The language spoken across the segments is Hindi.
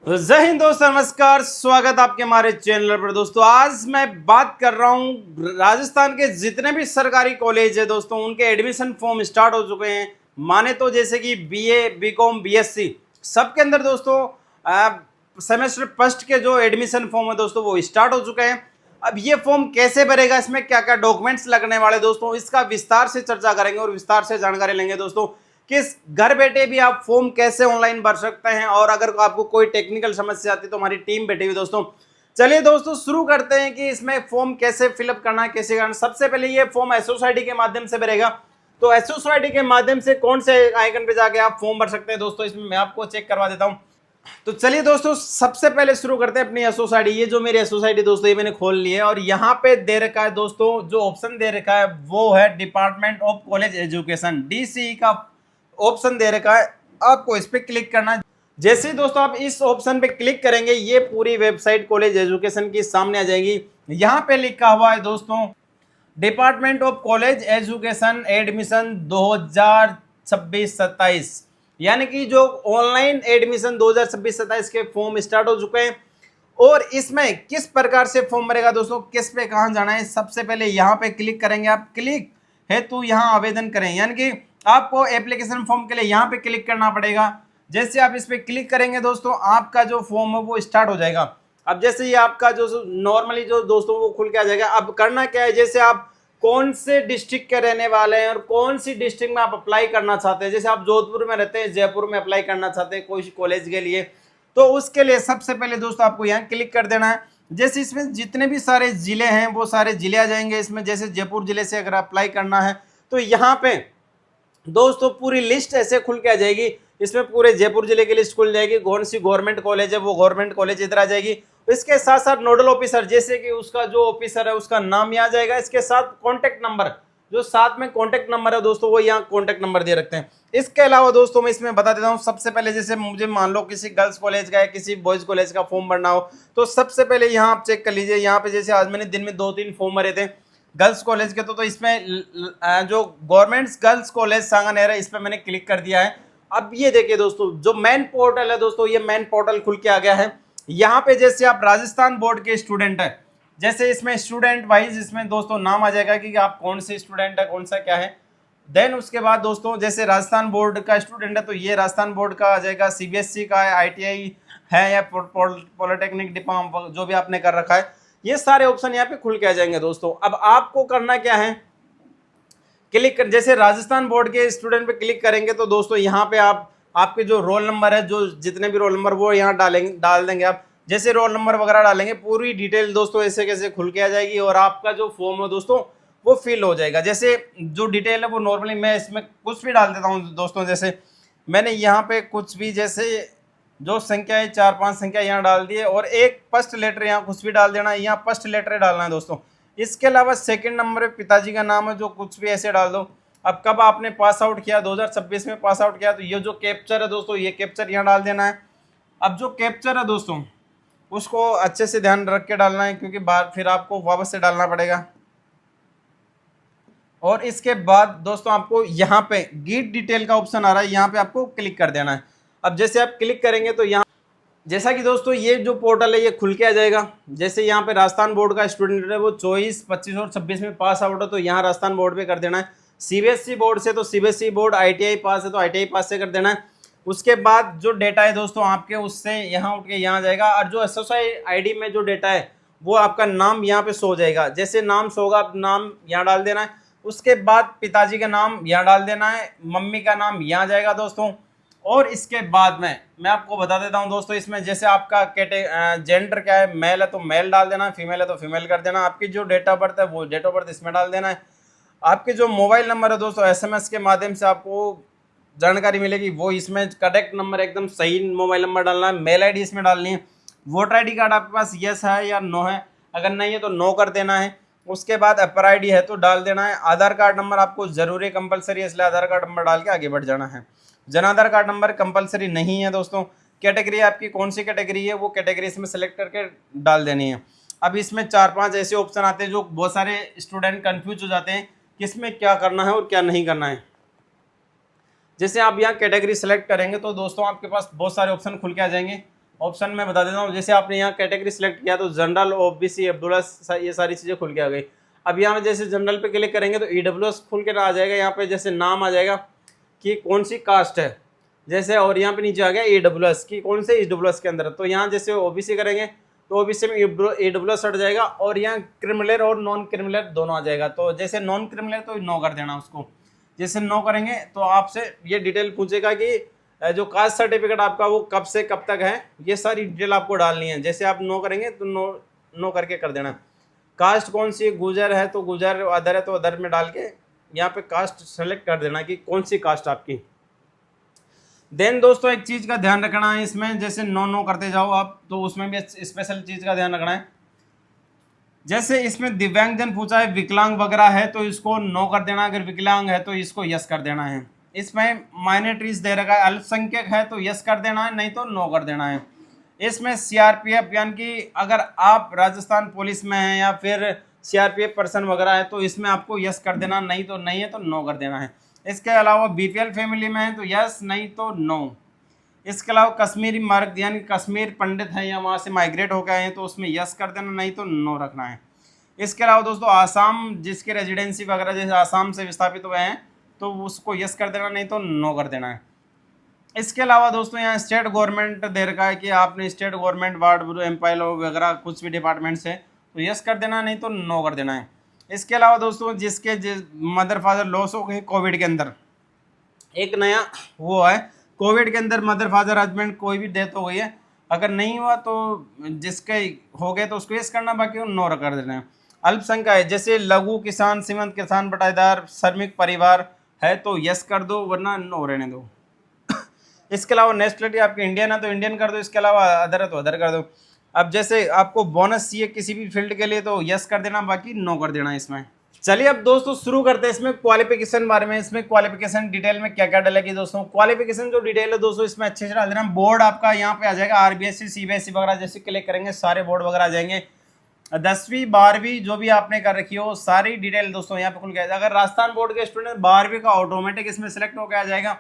जय हिंद दोस्तों, नमस्कार। स्वागत आपके हमारे चैनल पर। दोस्तों आज मैं बात कर रहा हूं राजस्थान के जितने भी सरकारी कॉलेज है दोस्तों, उनके एडमिशन फॉर्म स्टार्ट हो चुके हैं। माने तो जैसे कि बीए, बीकॉम, बीएससी सबके अंदर दोस्तों सेमेस्टर फर्स्ट के जो एडमिशन फॉर्म है दोस्तों वो स्टार्ट हो चुके हैं। अब ये फॉर्म कैसे भरेगा, इसमें क्या क्या डॉक्यूमेंट्स लगने वाले दोस्तों, इसका विस्तार से चर्चा करेंगे और विस्तार से जानकारी लेंगे दोस्तों। किस घर बैठे भी आप फॉर्म कैसे ऑनलाइन भर सकते हैं, और अगर आपको कोई टेक्निकल समस्या आती है तो हमारी टीम बैठी हुई दोस्तों। चलिए दोस्तों शुरू करते हैं कि इसमें फॉर्म कैसे फिलअप करना है, कैसे करना। सबसे पहले ये फॉर्म एसओसाइटी के माध्यम से भरेगा। तो एसओसाइटी के माध्यम से कौन से आइकन पे जाके आप फॉर्म भर सकते हैं दोस्तों, इसमें मैं आपको चेक करवा देता हूं। तो चलिए दोस्तों सबसे पहले शुरू करते हैं अपनी एसओसाइटी। ये जो मेरी एसओसाइटी दोस्तों ये मैंने खोल ली है, और यहाँ पे दे रखा है दोस्तों, जो ऑप्शन दे रखा है वो है department of college education, DCE का ऑप्शन दे रखा है। आपको इस पे क्लिक करना है। जैसे ही दोस्तों आप इस ऑप्शन पे क्लिक करेंगे ये पूरी वेबसाइट कॉलेज एजुकेशन की सामने आ जाएगी। यहाँ पे लिखा हुआ है दोस्तों department of college education admission 2026-27, यानी कि जो ऑनलाइन एडमिशन 2026-27 के फॉर्म स्टार्ट हो चुके हैं। और इसमें किस प्रकार से फॉर्म भरेगा दोस्तों, किस पे कहाँ जाना है। सबसे पहले यहाँ पे क्लिक करेंगे आप, क्लिक है तो यहाँ आवेदन करें, यानी कि आपको एप्लीकेशन फॉर्म के लिए यहाँ पे क्लिक करना पड़ेगा। जैसे आप इस पे क्लिक करेंगे दोस्तों आपका जो फॉर्म है वो स्टार्ट हो जाएगा। अब जैसे ही आपका जो नॉर्मली जो दोस्तों वो खुल के आ जाएगा। अब करना क्या है, जैसे आप कौन से डिस्ट्रिक्ट के रहने वाले हैं और कौन सी डिस्ट्रिक्ट में आप अप्लाई करना चाहते हैं, जैसे आप जोधपुर में रहते हैं, जयपुर में अप्लाई करना चाहते हैं कोई कॉलेज के लिए, तो उसके लिए सबसे पहले दोस्तों आपको यहाँ क्लिक कर देना है। जैसे इसमें जितने भी सारे जिले हैं वो सारे जिले आ जाएंगे। इसमें जैसे जयपुर जिले से अगर अप्लाई करना है तो यहाँ पे दोस्तों पूरी लिस्ट ऐसे खुल के आ जाएगी। इसमें पूरे जयपुर जिले की लिस्ट खुल जाएगी। कौन सी गवर्नमेंट कॉलेज है वो गवर्नमेंट कॉलेज इधर आ जाएगी। इसके साथ साथ नोडल ऑफिसर, जैसे कि उसका जो ऑफिसर है उसका नाम यहाँ जाएगा। इसके साथ कॉन्टेक्ट नंबर, जो साथ में कॉन्टेक्ट नंबर है दोस्तों वो यहाँ कॉन्टेक्ट नंबर दे रखते हैं। इसके अलावा दोस्तों मैं इसमें बता देता हूँ, सबसे पहले जैसे मुझे मान लो किसी गर्ल्स कॉलेज का या किसी बॉयज कॉलेज का फॉर्म भरना हो तो सबसे पहले यहाँ आप चेक कर लीजिए। यहाँ पे जैसे आज मैंने दिन में 2-3 फॉर्म भरे थे गर्ल्स कॉलेज के, तो इसमें जो गवर्नमेंट गर्ल्स कॉलेज सांगानेर है इस पर मैंने क्लिक कर दिया है। अब ये देखिए दोस्तों जो मेन पोर्टल है दोस्तों, ये मेन पोर्टल खुल के आ गया है। यहाँ पे जैसे आप राजस्थान बोर्ड के स्टूडेंट है, जैसे इसमें स्टूडेंट वाइज इसमें दोस्तों नाम आ जाएगा कि आप कौन से स्टूडेंट है, कौन सा क्या है। देन उसके बाद दोस्तों जैसे राजस्थान बोर्ड का स्टूडेंट है तो ये राजस्थान बोर्ड का आ जाएगा, सीबीएसई का है, आईटीआई है या पॉलिटेक्निक डिप्लोमा जो भी आपने कर रखा है, ये सारे ऑप्शन यहाँ पे खुल के आ जाएंगे दोस्तों। अब आपको करना क्या है, क्लिक कर, जैसे राजस्थान बोर्ड के स्टूडेंट पे क्लिक करेंगे तो दोस्तों यहाँ पे आप आपके जो रोल नंबर है, जो जितने भी रोल नंबर वो यहाँ डाल देंगे आप। जैसे रोल नंबर वगैरह डालेंगे पूरी डिटेल दोस्तों ऐसे कैसे खुल के आ जाएगी, और आपका जो फॉर्म है दोस्तों वो फिल हो जाएगा। जैसे जो डिटेल है वो नॉर्मली मैं इसमें कुछ भी डाल देता हूँ दोस्तों। जैसे मैंने यहाँ पे कुछ भी, जैसे जो संख्या है 4-5 संख्या यहाँ डाल दी है, और एक फर्स्ट लेटर यहाँ कुछ भी डाल देना है, यहाँ फर्स्ट लेटर डालना है दोस्तों। इसके अलावा सेकंड नंबर पे पिताजी का नाम है, जो कुछ भी ऐसे डाल दो। अब कब आपने पास आउट किया, 2026 में पास आउट किया, तो ये जो कैप्चर है दोस्तों ये कैप्चर यहाँ डाल देना है। अब जो कैप्चर है दोस्तों उसको अच्छे से ध्यान रख के डालना है, क्योंकि बाद फिर आपको वापस से डालना पड़ेगा। और इसके बाद दोस्तों आपको यहाँ पे गेट डिटेल का ऑप्शन आ रहा है, यहाँ पे आपको क्लिक कर देना है। अब जैसे आप क्लिक करेंगे तो यहाँ जैसा कि दोस्तों ये जो पोर्टल है ये खुल के आ जाएगा। जैसे यहाँ पे राजस्थान बोर्ड का स्टूडेंट है वो 24, 25 और 26 में पास आउट है तो यहाँ राजस्थान बोर्ड पे कर देना है। सीबीएसई बोर्ड से तो सीबीएसई बोर्ड, आईटीआई पास है तो आईटीआई पास से कर देना है। उसके बाद जो डेटा है दोस्तों आपके उससे यहाँ उठ के यहाँ जाएगा, और जो एसएसआई आईडी में जो डेटा है वो आपका नाम यहाँ पे शो हो जाएगा। जैसे नाम शो होगा नाम यहाँ डाल देना है। उसके बाद पिताजी का नाम यहाँ डाल देना है, मम्मी का नाम यहाँ जाएगा दोस्तों। और इसके बाद में मैं आपको बता देता हूँ दोस्तों, इसमें जैसे आपका जेंडर क्या है, मेल है तो मेल डाल देना, फीमेल है तो फीमेल कर देना। आपकी जो डेट ऑफ बर्थ है वो डेट ऑफ बर्थ इसमें डाल देना है। आपके जो मोबाइल नंबर है दोस्तों एसएमएस के माध्यम से आपको जानकारी मिलेगी, वो इसमें करेक्ट नंबर एकदम सही मोबाइल नंबर डालना है। मेल आईडी इसमें डालनी है। वोटर आईडी कार्ड आपके पास यस है या नो है, अगर नहीं है तो नो कर देना है। उसके बाद अपर आईडी है तो डाल देना है। आधार कार्ड नंबर आपको जरूरी कंपलसरी है, इसलिए आधार कार्ड नंबर डाल के आगे बढ़ जाना है। Jan Aadhaar card number compulsory नहीं है दोस्तों। कैटेगरी आपकी कौन सी कैटेगरी है वो कैटेगरी इसमें सेलेक्ट करके डाल देनी है। अब इसमें 4-5 ऐसे ऑप्शन आते हैं जो बहुत सारे स्टूडेंट कंफ्यूज हो जाते हैं कि इसमें क्या करना है और क्या नहीं करना है। जैसे आप यहाँ कैटेगरी सेलेक्ट करेंगे तो दोस्तों आपके पास बहुत सारे ऑप्शन खुल के आ जाएंगे। ऑप्शन में बता देता हूँ, जैसे आपने यहाँ कैटेगरी सिलेक्ट किया तो जनरल, ओबीसी, EWS, ये सारी चीज़ें खुल के आ गई। अब यहाँ जैसे जनरल पे क्लिक करेंगे तो EWS खुल के आ जाएगा, यहाँ पे जैसे नाम आ जाएगा कि कौन सी कास्ट है जैसे, और यहाँ पे नीचे आ गया EWS की कौन से EWS के अंदर। तो यहाँ जैसे ओबीसी करेंगे तो ओबीसी में EWS हट जाएगा, और यहाँ क्रिमिनल और नॉन क्रिमिनल दोनों आ जाएगा। तो जैसे नॉन क्रिमिनल तो नो कर देना उसको, जैसे नो करेंगे तो आपसे ये डिटेल पूछेगा कि जो कास्ट सर्टिफिकेट आपका वो कब से कब तक है, ये सारी डिटेल आपको डालनी है। जैसे आप नो करेंगे तो नो करके कर देना। कास्ट कौन सी, गुजर है तो गुजर, अदर है तो अदर में डाल के यहाँ पे कास्ट सेलेक्ट कर देना कि कौन सी कास्ट आपकी। देन दोस्तों एक चीज़ का ध्यान रखना है इसमें, जैसे नो करते जाओ आप तो उसमें भी स्पेशल चीज़ का ध्यान रखना है। जैसे इसमें दिव्यांगजन पूछा है, विकलांग वगैरह है तो इसको नो कर देना, अगर विकलांग है तो इसको यस कर देना है। इसमें माइनॉरिटीज दे रखा है, अल्पसंख्यक है तो यस कर देना है, नहीं तो नो कर देना है। इसमें CRPF यानी कि अगर आप राजस्थान पुलिस में हैं या फिर CRPF पर्सन वगैरह है तो इसमें आपको यस कर देना, नहीं तो नहीं है तो नो कर देना है। इसके अलावा BPL फैमिली में है तो यस, नहीं तो नो। इसके अलावा कश्मीरी मर्द यानी कश्मीर पंडित हैं या वहाँ से माइग्रेट होकर आए हैं तो उसमें यस कर देना, नहीं तो नो रखना है। इसके अलावा दोस्तों आसाम जिसके रेजिडेंसी वगैरह जैसे आसाम से विस्थापित हुए हैं तो उसको यस कर देना, नहीं तो नो कर देना है। इसके अलावा दोस्तों यहाँ स्टेट गवर्नमेंट दे रखा है कि आपने स्टेट गवर्नमेंट वार्ड एम्प्लॉय वगैरह कुछ भी डिपार्टमेंट से तो यस कर देना, नहीं तो नो कर देना है। इसके अलावा दोस्तों जिसके मदर फादर लॉस हो गए कोविड के अंदर, एक नया वो है कोविड के अंदर मदर फादर हस्बैंड कोई भी डेथ हो गई है, अगर नहीं हुआ तो जिसके हो गए तो उसको यस करना, बाकी नो कर देना है। अल्पसंख्यक है जैसे लघु किसान, सीमांत किसान, बटाईदार, श्रमिक परिवार है तो यस कर दो, वरना नो रहने दो। इसके अलावा नेशनलिटी आपकी इंडियन है तो इंडियन कर दो, इसके अलावा अदर है तो अदर कर दो। अब जैसे आपको बोनस चाहिए किसी भी फील्ड के लिए तो यस कर देना, बाकी नो कर देना इसमें। चलिए अब दोस्तों शुरू करते हैं इसमें क्वालिफिकेशन बारे में। इसमें क्वालिफिकेशन डिटेल में क्या क्या डलेगी दोस्तों, क्वालिफिकेशन जो डिटेल है दोस्तों इसमें अच्छे से डाल देना। बोर्ड आपका यहाँ पे आ जाएगा RBSC, CBSE वगैरह, जैसे क्लिक करेंगे सारे बोर्ड वगैरह आ जाएंगे। 10वीं 12वीं जो भी आपने कर रखी हो सारी डिटेल दोस्तों यहाँ पे खुल के आ जाएगा। अगर राजस्थान बोर्ड के स्टूडेंट 12वीं का ऑटोमेटिक इसमें सेलेक्ट होकर आ जाएगा,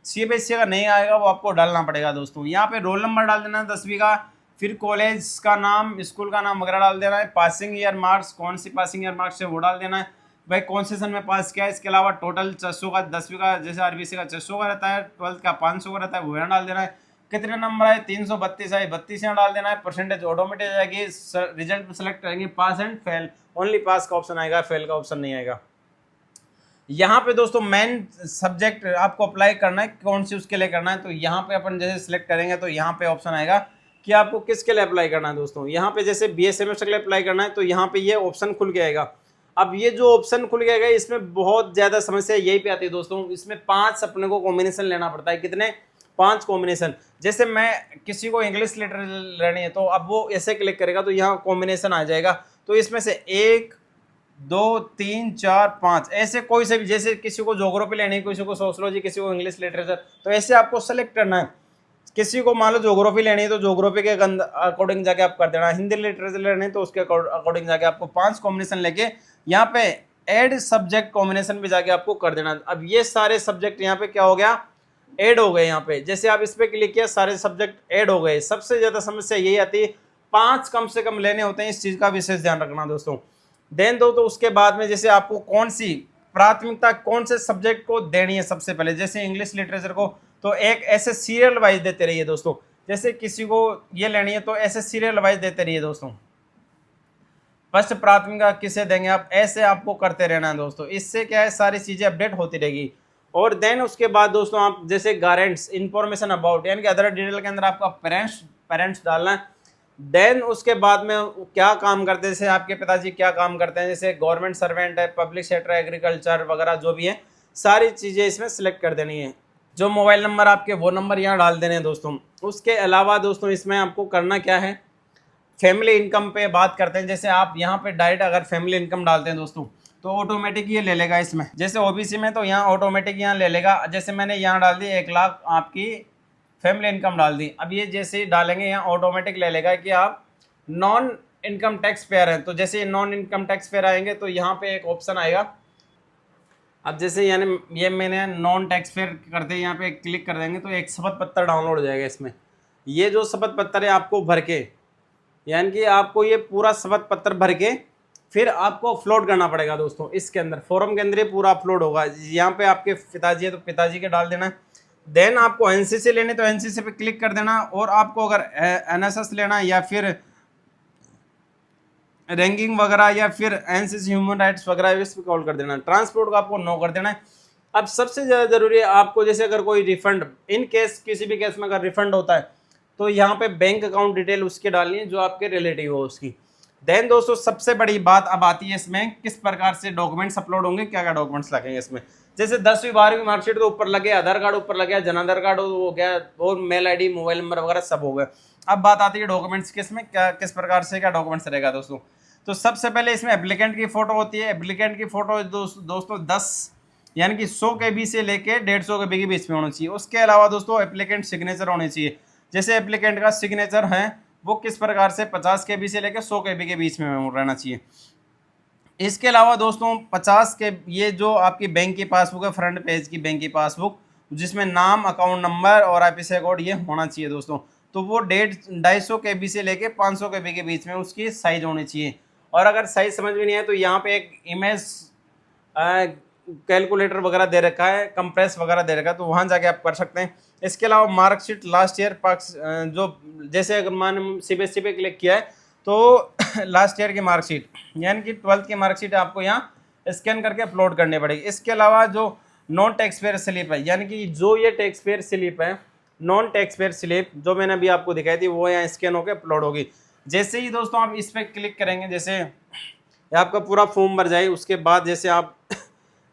CBSE का नहीं आएगा वो आपको डालना पड़ेगा दोस्तों। यहाँ पे रोल नंबर डाल देना है 10वीं का, फिर कॉलेज का नाम, स्कूल का नाम वगैरह डाल देना है। पासिंग ईयर मार्क्स, कौन सी पासिंग ईयर मार्क्स है वो डाल देना है, भाई कौन सेशन में पास किया है। इसके अलावा टोटल 600 का, 10वीं का जैसे RBSC का 600 का रहता है, 12th का 500 का रहता है, वो यहाँ डाल देना है। कितने नंबर है, 332 है, 32 यहाँ डाल देना है। परसेंटेज ऑटोमेटिक जाएगी, रिजल्ट सेलेक्ट करेंगे पास एंड फेल, ओनली पास का ऑप्शन आएगा, फेल का ऑप्शन नहीं आएगा। यहाँ पे दोस्तों मेन सब्जेक्ट आपको अप्लाई करना है, कौन सी उसके लिए करना है, तो यहाँ पे अपन जैसे सिलेक्ट करेंगे तो यहाँ पे ऑप्शन आएगा कि आपको किसके लिए अप्लाई करना है दोस्तों। यहाँ पे जैसे BSMS के लिए अप्लाई करना है तो यहाँ पे ये ऑप्शन खुल के आएगा। अब ये जो ऑप्शन खुल गया इसमें बहुत ज़्यादा समस्या यही पे आती है दोस्तों, इसमें 5 अपने को कॉम्बिनेशन लेना पड़ता है। कितने, 5 कॉम्बिनेशन। जैसे मैं किसी को इंग्लिश लेटर लेनी है तो अब वो ऐसे क्लिक करेगा तो यहाँ कॉम्बिनेशन आ जाएगा, तो इसमें से 1 2 3 4 5 ऐसे कोई से भी, जैसे किसी को ज्योग्राफी लेनी है, किसी को सोशलॉजी, किसी को इंग्लिश लिटरेचर, तो ऐसे आपको सेलेक्ट करना है। किसी को मान लो ज्योग्राफी लेनी है तो ज्योग्राफी के अकॉर्डिंग जाके आप कर देना, हिंदी लिटरेचर लेनी है तो उसके अकॉर्डिंग जाके आपको 5 कॉम्बिनेशन लेके यहाँ पे ऐड सब्जेक्ट कॉम्बिनेशन भी जाके आपको कर देना। अब ये सारे सब्जेक्ट यहाँ पे क्या हो गया, ऐड हो गए। यहाँ पे जैसे आप इस पे क्लिक किया सारे सब्जेक्ट ऐड हो गए। सबसे ज्यादा समस्या यही आती है, 5 कम से कम लेने होते हैं, इस चीज का विशेष ध्यान रखना दोस्तों। देन दो तो उसके बाद में जैसे आपको कौन सी प्राथमिकता कौन से सब्जेक्ट को देनी है, सबसे पहले जैसे इंग्लिश लिटरेचर को तो एक ऐसे सीरियल वाइज देते रहिए दोस्तों। जैसे किसी को ये लेनी है तो ऐसे सीरियल वाइज देते रहिए दोस्तों। फर्स्ट प्राथमिकता किसे देंगे आप, ऐसे आपको करते रहना है दोस्तों। इससे क्या है, सारी चीजें अपडेट होती रहेगी। और देन उसके बाद दोस्तों आप जैसे गारंट्स, इंफॉर्मेशन अबाउट यानी कि अदर डिटेल के अंदर आपका पेरेंट्स डालना है। देन उसके बाद में क्या काम करते हैं, जैसे आपके पिताजी क्या काम करते हैं, जैसे गवर्नमेंट सर्वेंट है, पब्लिक सेक्टर, एग्रीकल्चर वगैरह जो भी है, सारी चीज़ें इसमें सिलेक्ट कर देनी है। जो मोबाइल नंबर आपके वो नंबर यहाँ डाल देने हैं दोस्तों। उसके अलावा दोस्तों इसमें आपको करना क्या है, फैमिली इनकम पे बात करते हैं। जैसे आप यहाँ पे डायरेक्ट अगर फैमिली इनकम डालते हैं दोस्तों तो ऑटोमेटिक ये ले लेगा इसमें। जैसे OBC में तो यहाँ ऑटोमेटिक यहाँ ले लेगा। जैसे मैंने यहाँ डाल दी 1 लाख आपकी फैमिली इनकम डाल दी। अब ये जैसे ही डालेंगे यहाँ ऑटोमेटिक ले लेगा कि आप नॉन इनकम टैक्स पेयर हैं। तो जैसे नॉन इनकम टैक्स पेयर आएंगे तो यहाँ पे एक ऑप्शन आएगा। अब जैसे यानी ये मैंने नॉन टैक्स पेयर करते यहाँ पे क्लिक कर देंगे तो एक शपथ पत्र डाउनलोड हो जाएगा इसमें। ये जो शपथ पत्र है आपको भर के, यानी कि आपको ये पूरा शपथ पत्र भर के फिर आपको अपलोड करना पड़ेगा दोस्तों। इसके अंदर फॉर्म के अंदर ये पूरा अपलोड होगा। यहाँ पे आपके पिताजी है तो पिताजी के डाल देना। देन आपको एनसीसी लेने तो एनसीसी पे क्लिक कर देना, और आपको अगर एनएसएस लेना या फिर रैंकिंग वगैरह या फिर एनसीसी ह्यूमन राइट्स वगैरह इस पर कॉल कर देना। ट्रांसपोर्ट को आपको नो कर देना है। अब सबसे ज़्यादा जरूरी है आपको, जैसे अगर कोई रिफंड इन केस किसी भी केस में अगर रिफंड होता है तो यहाँ पे बैंक अकाउंट डिटेल उसके डालनी है जो आपके रिलेटिव हो उसकी। देन दोस्तों सबसे बड़ी बात अब आती है इसमें किस प्रकार से डॉक्यूमेंट्स अपलोड होंगे, क्या क्या डॉक्यूमेंट्स लगेंगे इसमें। जैसे 10वीं 12वीं मार्कशीट तो ऊपर लगे, आधार कार्ड ऊपर लग गया, जन आधार कार्ड हो गया, और मेल आईडी मोबाइल नंबर वगैरह सब हो गया। अब बात आती है डॉक्यूमेंट्स किस में क्या किस प्रकार से क्या डॉक्यूमेंट्स रहेगा दोस्तों। तो सबसे पहले इसमें एप्लीकेंट की फोटो होती है। एप्लीकेंट की फोटो दोस्तों 10 यानी कि 100 KB से लेके 150 KB के बीच में होना चाहिए। उसके अलावा दोस्तों एप्लीकेंट सिग्नेचर होने चाहिए। जैसे एप्लीकेंट का सिग्नेचर है वो किस प्रकार से 50 KB से लेकर 100 KB के बीच में रहना चाहिए। इसके अलावा दोस्तों 50 के ये जो आपकी बैंक की पासबुक है, फ्रंट पेज की बैंक की पासबुक जिसमें नाम, अकाउंट नंबर और IFSC कोड ये होना चाहिए दोस्तों। तो वो 150 KB से लेके 500 KB के बीच में उसकी साइज होनी चाहिए। और अगर साइज समझ में नहीं आए तो यहाँ पे एक इमेज कैलकुलेटर वगैरह दे रखा है, कंप्रेस वगैरह दे रखा है, तो वहाँ जाके आप कर सकते हैं। इसके अलावा मार्कशीट लास्ट ईयर जो जैसे अगर मान CBSE पे क्लिक किया है तो लास्ट ईयर की मार्कशीट यानी कि 12th की मार्कशीट आपको यहाँ स्कैन करके अपलोड करनी पड़ेगी। इसके अलावा जो नॉन टैक्स पेयर स्लिप है, यानी कि जो ये टैक्स पेयर स्लिप है, नॉन टैक्स पेयर स्लिप जो मैंने अभी आपको दिखाई थी वो यहाँ स्कैन होकर अपलोड होगी। जैसे ही दोस्तों आप इस पर क्लिक करेंगे, जैसे आपका पूरा फॉर्म भर जाए, उसके बाद जैसे आप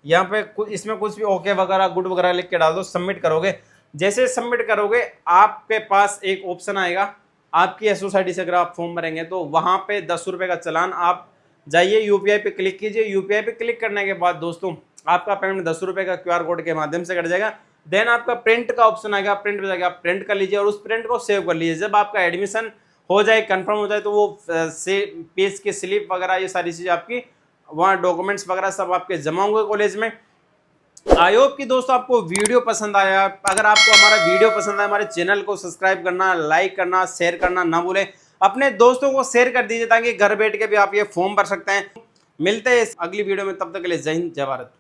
यहाँ पे इसमें कुछ भी ओके वगैरह गुड वगैरह लिख के डाल दो, सबमिट करोगे। जैसे सबमिट करोगे आपके पास एक ऑप्शन आएगा, आपकी सोसाइटी से अगर आप फॉर्म भरेंगे तो वहाँ पे 10 रुपये का चालान, आप जाइए UPI पे क्लिक कीजिए। UPI पे क्लिक करने के बाद दोस्तों आपका पेमेंट 10 रुपये का QR कोड के माध्यम से कट जाएगा। देन आपका प्रिंट का ऑप्शन आएगा, प्रिंट पे जाके आप प्रिंट कर लीजिए और उस प्रिंट को सेव कर लीजिए। जब आपका एडमिशन हो जाए, कंफर्म हो जाए, तो वो पेज की स्लिप वगैरह ये सारी चीज़ें आपकी वहाँ डॉक्यूमेंट्स वगैरह सब आपके जमा होंगे कॉलेज में। आई होप कि दोस्तों आपको वीडियो पसंद आया। अगर आपको हमारा वीडियो पसंद आया, हमारे चैनल को सब्सक्राइब करना, लाइक करना, शेयर करना ना भूलें। अपने दोस्तों को शेयर कर दीजिए ताकि घर बैठ के भी आप ये फॉर्म भर सकते हैं। मिलते हैं अगली वीडियो में, तब तक के लिए जय हिंद, जय भारत।